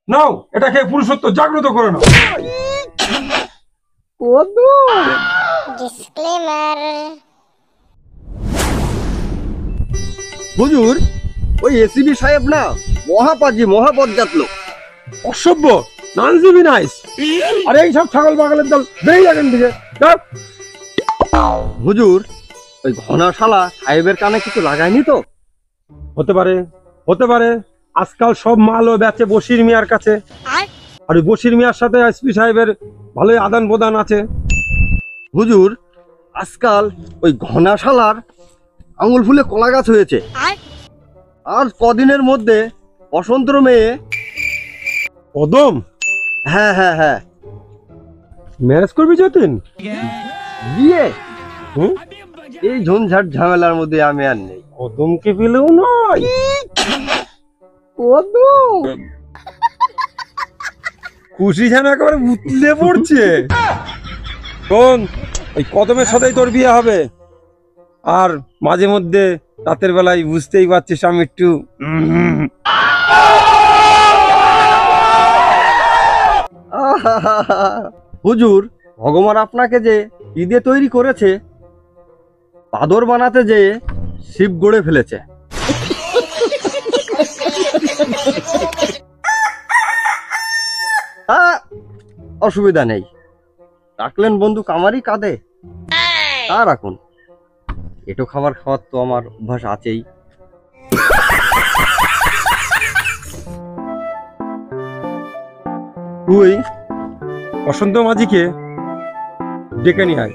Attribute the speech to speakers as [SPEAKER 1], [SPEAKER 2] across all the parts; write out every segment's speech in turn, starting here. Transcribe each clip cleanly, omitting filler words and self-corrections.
[SPEAKER 1] নাও এটা খেয়ে পুরুষত্ব জাগ্রত করে নাও।
[SPEAKER 2] ডিসক্লেমার।
[SPEAKER 3] হুজুর, ওই এসিবি সাহেব না মহাপাজি মহাপজ্জাত লোক।
[SPEAKER 1] অসভ্য, নন নাইস। আরে এই সব ছাগল পাগলের দল, বেরিয়ে এখান থেকে।
[SPEAKER 3] হুজুর, ওই ঘনা শালা সাহেবের কানে কিছু লাগায়নি তো?
[SPEAKER 1] হতে পারে, হতে পারে। আজকাল সব মালও বেচে বশির মিয়ার কাছে, আর ওই বশির মিয়ার সাথে এসপি সাহেবের ভালোই আদান প্রদান আছে।
[SPEAKER 3] হুজুর, আজকাল ওই ঘনা শালার আঙুল ফুলে কলা গাছ হয়েছে। আর কদিনের মধ্যে বসন্ত মেয়ে
[SPEAKER 1] কদম।
[SPEAKER 3] হ্যাঁ হ্যাঁ হ্যাঁ,
[SPEAKER 1] ম্যারেজ করবি যতীন?
[SPEAKER 3] বিয়ে? এই ঝঞ্ঝাট ঝামেলার মধ্যে আমি আর নেই।
[SPEAKER 1] কদমকে পেলেও নয়।
[SPEAKER 3] কদম
[SPEAKER 1] খুশি যেন একেবারে উতলে পড়ছে। শোন, ওই কদমের সাথেই তোর বিয়ে হবে। আর মাঝে মধ্যে রাতের বেলায় বুঝতেই পারছিস আমি একটু
[SPEAKER 3] হুজুর, ভগবান আপনাকে যে ঈদে তৈরি করেছে, বাদর বানাতে যে শিব গড়ে ফেলেছে। অসুবিধা নেই, রাখলেন বন্দুক আমারই কাঁধে, তা রাখুন। এটো খাবার খাওয়ার তো আমার অভ্যাস আছেই।
[SPEAKER 1] তুই বসন্ত মাঝিকে ডেকে নিয়ে আয়।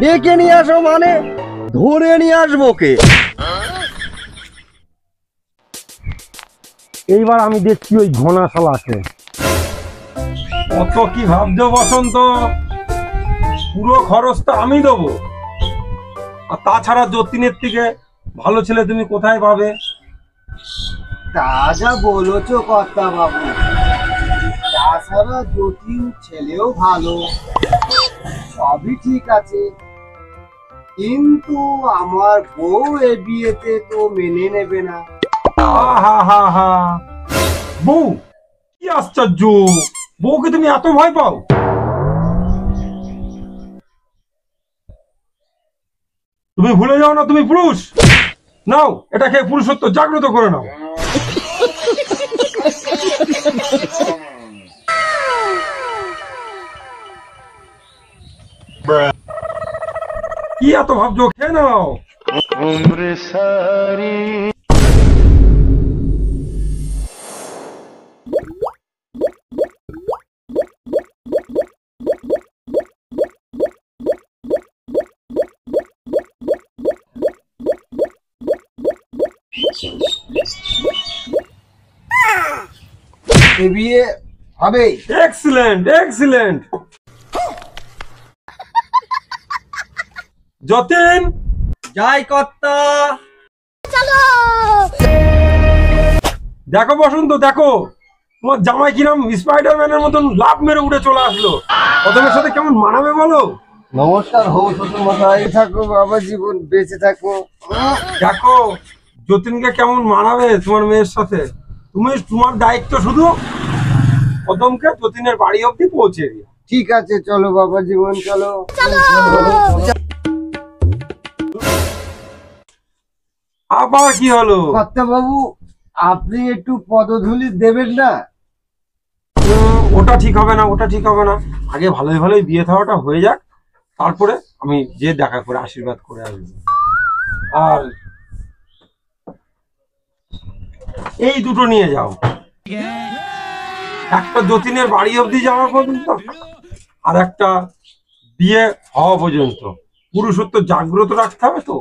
[SPEAKER 3] ডেকে নিয়ে আসো মানে ধরে নিয়ে আসবো কে?
[SPEAKER 1] এইবার আমি দেখছি ওই ঘনা শালাকে। কত কি ভাবছো বসন্ত? পুরো খরচটা আমি দেবো। আর তাছাড়া যতীনের থেকে ভালো ছেলে তুমি কোথায় পাবে?
[SPEAKER 4] তা যা বলেছো কর্তা বাবু, তাছাড়া যতীন ছেলেও ভালো, সবই ঠিক আছে, কিন্তু আমার বউ এ বিয়েতে তো মেনে নেবে না।
[SPEAKER 1] হা হা হা, বউ? কি আশ্চর্য, বউকে তুমি এত ভয় পাও? তুমি ভুলে যাও না তুমি পুরুষ। নাও এটা খেয়ে পুরুষত্ব জাগ্রত করে নাও। কি এত ভাবছো, খেয়ে নাও।
[SPEAKER 4] এ বিয়ে হবে।
[SPEAKER 1] Excellent excellent. যতীন,
[SPEAKER 3] যাই কর্তা।
[SPEAKER 1] দেখো বসন্ত, দেখো তোমার জামাই কিরম স্পাইডারম্যানের মতন লাফ মেরে উঠে চলে আসলো। কদমের সাথে কেমন মানাবে বলো?
[SPEAKER 4] নমস্কার হো শ্বশুর মশাই, থাকো বাবা জীবন, বেঁচে থাকো।
[SPEAKER 1] দেখো যতীনকে কেমন মানাবে তোমার মেয়ের সাথে। তুমি তোমার দায়িত্ব শুধু কদমকে যতীনের বাড়ি অবধি পৌঁছে দিও।
[SPEAKER 4] ঠিক আছে, চলো বাবা জীবন, চলো।
[SPEAKER 1] আবার কি হলো?
[SPEAKER 4] কর্তা বাবু, আপনি একটু পদধূলি দেবেন না?
[SPEAKER 1] ওটা ঠিক হবে না, ওটা ঠিক হবে না। আগে ভালোই ভালোই বিয়ে থাওয়াটা হয়ে যাক, তারপরে আমি যে দেখা করে আশীর্বাদ করে আসবো। আর এই দুটো নিয়ে যাও, একটা যতীনের বাড়ি অবধি যাওয়া পর্যন্ত, আর একটা বিয়ে হওয়া পর্যন্ত। পুরুষত্ব জাগ্রত রাখতে হবে তো।